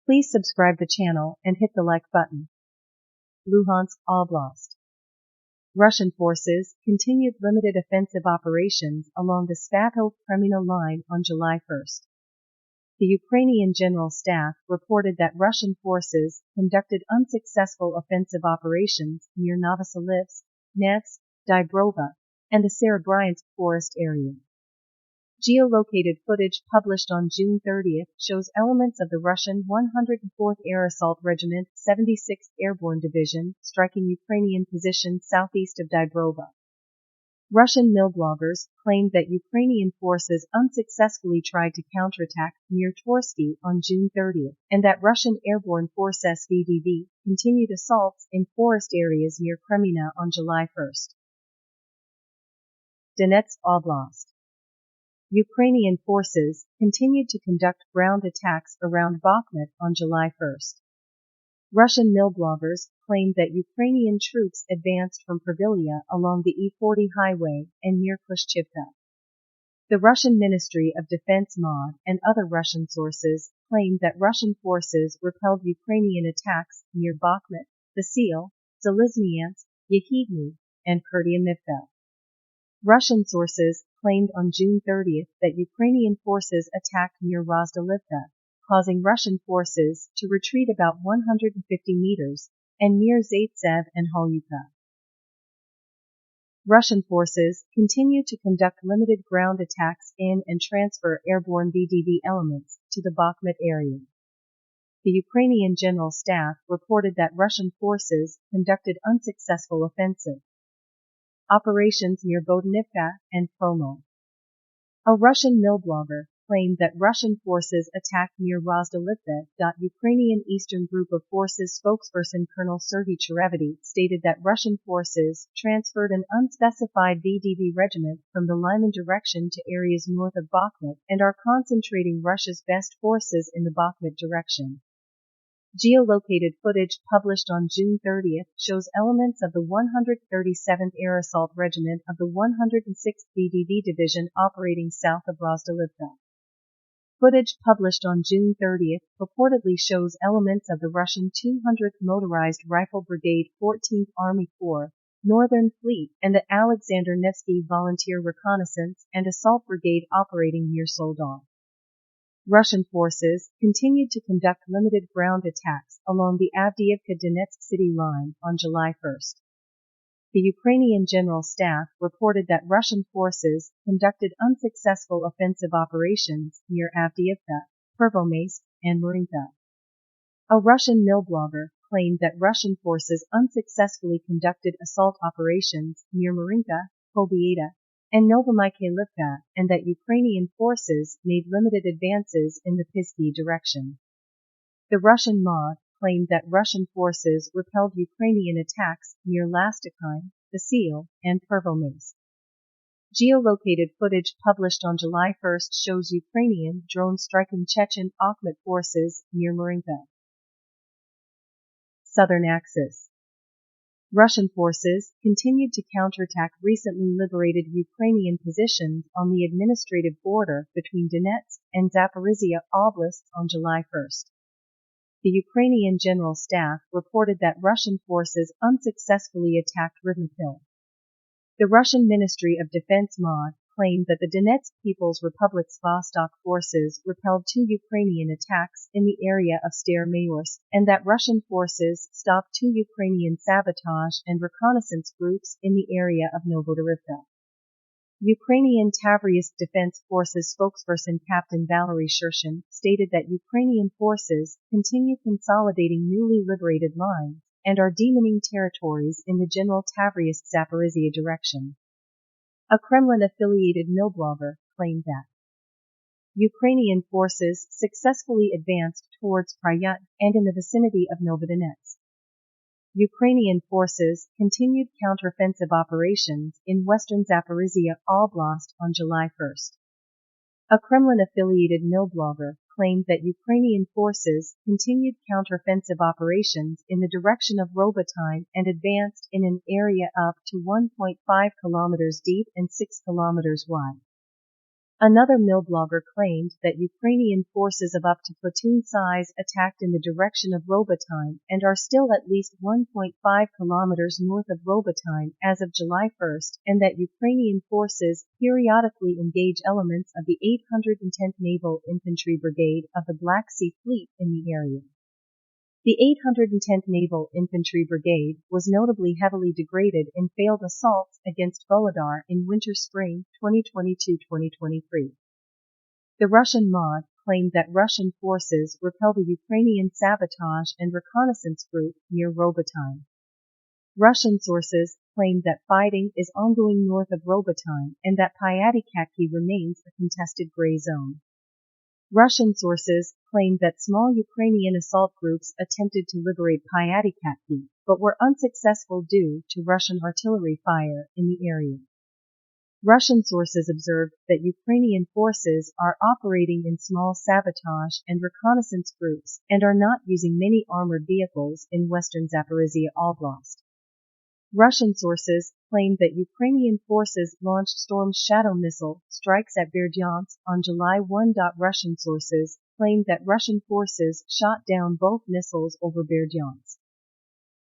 Please subscribe the channel and hit the like button. Luhansk Oblast. Russian forces continued limited offensive operations along the Svatov-Kreminna line on July 1st. The Ukrainian General Staff reported that Russian forces conducted unsuccessful offensive operations near Novosilivka, Nevsk, Dniprova, and the Serebryansk forest area. Geolocated footage published on June 30th shows elements of the Russian 104th Air Assault Regiment 76th Airborne Division striking Ukrainian positions southeast of Dniprova. Russian milbloggers claimed that Ukrainian forces unsuccessfully tried to counterattack near Torsky on June 30th, and that Russian Airborne Force SVDV continued assaults in forest areas near Kreminna on July 1st. Donetsk Oblast. Ukrainian forces continued to conduct ground attacks around Bakhmut on July 1st. Russian milbloggers claimed that Ukrainian troops advanced from Pervilya along the E40 highway and near Klishchiivka. The Russian Ministry of Defense MOD and other Russian sources claimed that Russian forces repelled Ukrainian attacks near Bakhmut, Vasil, Zalizniansk, Yehidny, and Kurdyamivka. Russian sources claimed on June 30th that Ukrainian forces attacked near Rozdolivka, causing Russian forces to retreat about 150 meters, and near Zaporizhia and Donetsk. Russian forces continued to conduct limited ground attacks in and transfer airborne VDV elements to the Bakhmut area. The Ukrainian General Staff reported that Russian forces conducted unsuccessful offensive operations near Rozdolivka and Promo. A Russian milblogger claimed that Russian forces attacked near Rozdolivka. Ukrainian Eastern Group of Forces spokesperson Colonel Sergei Cherevity stated that Russian forces transferred an unspecified VDV regiment from the Lyman direction to areas north of Bakhmut and are concentrating Russia's best forces in the Bakhmut direction. Geolocated footage published on June 30th shows elements of the 137th Air Assault Regiment of the 106th VDV Division operating south of Rozdolivka. Footage published on June 30th purportedly shows elements of the Russian 200th Motorized Rifle Brigade 14th Army Corps, Northern Fleet, and the Alexander Nevsky Volunteer Reconnaissance and Assault Brigade operating near Soldar. Russian forces continued to conduct limited ground attacks along the Avdiivka-Donetsk City line on July 1st. The Ukrainian General Staff reported that Russian forces conducted unsuccessful offensive operations near Avdiivka, Pervomaisk, and Marinka. A Russian milblogger claimed that Russian forces unsuccessfully conducted assault operations near Marinka, Pobieda, and Novomykhailivka, and that Ukrainian forces made limited advances in the Pisky direction. The Russian MOD claimed that Russian forces repelled Ukrainian attacks near Lastikhine, Vasil, and Pervomaisk. Geolocated footage published on July 1st shows Ukrainian drones striking Chechen Bakhmut forces near Marinka. Southern Axis. Russian forces continued to counterattack recently liberated Ukrainian positions on the administrative border between Donetsk and Zaporizhia Oblast on July 1st. The Ukrainian General Staff reported that Russian forces unsuccessfully attacked Rivnepil. The Russian Ministry of Defense MOD claimed that the Donetsk People's Republic's Vostok forces repelled 2 Ukrainian attacks in the area of Staromaiorsk, and that Russian forces stopped 2 Ukrainian sabotage and reconnaissance groups in the area of Rozdolivka. Ukrainian Tavriist Defense Forces spokesperson Captain Valery Shershin stated that Ukrainian forces continue consolidating newly liberated lines and are demining territories in the general Tavriist Zaporizhia direction. A Kremlin-affiliated milblogger claimed that Ukrainian forces successfully advanced towards Pryat and in the vicinity of Novodonetsk. Ukrainian forces continued counteroffensive operations in western Zaporizhia Oblast on July 1st. A Kremlin-affiliated milblogger claimed that Ukrainian forces continued counteroffensive operations in the direction of Robotyne and advanced in an area up to 1.5 kilometers deep and 6 kilometers wide. Another milblogger claimed that Ukrainian forces of up to platoon size attacked in the direction of Robotyne and are still at least 1.5 kilometers north of Robotyne as of July 1, and that Ukrainian forces periodically engage elements of the 810th Naval Infantry Brigade of the Black Sea Fleet in the area. The 810th Naval Infantry Brigade was notably heavily degraded in failed assaults against Volodar in winter-spring 2022-2023. The Russian MOD claimed that Russian forces repelled a Ukrainian sabotage and reconnaissance group near Robotyne. Russian sources claimed that fighting is ongoing north of Robotyne and that Pyatikaki remains a contested gray zone. Russian sources claimed that small Ukrainian assault groups attempted to liberate Pyatikaki, but were unsuccessful due to Russian artillery fire in the area. Russian sources observed that Ukrainian forces are operating in small sabotage and reconnaissance groups and are not using many armored vehicles in western Zaporizhia Oblast. Russian sources claimed that Ukrainian forces launched Storm Shadow missile strikes at Berdyansk on July 1. Russian sources claimed that Russian forces shot down both missiles over Berdyansk.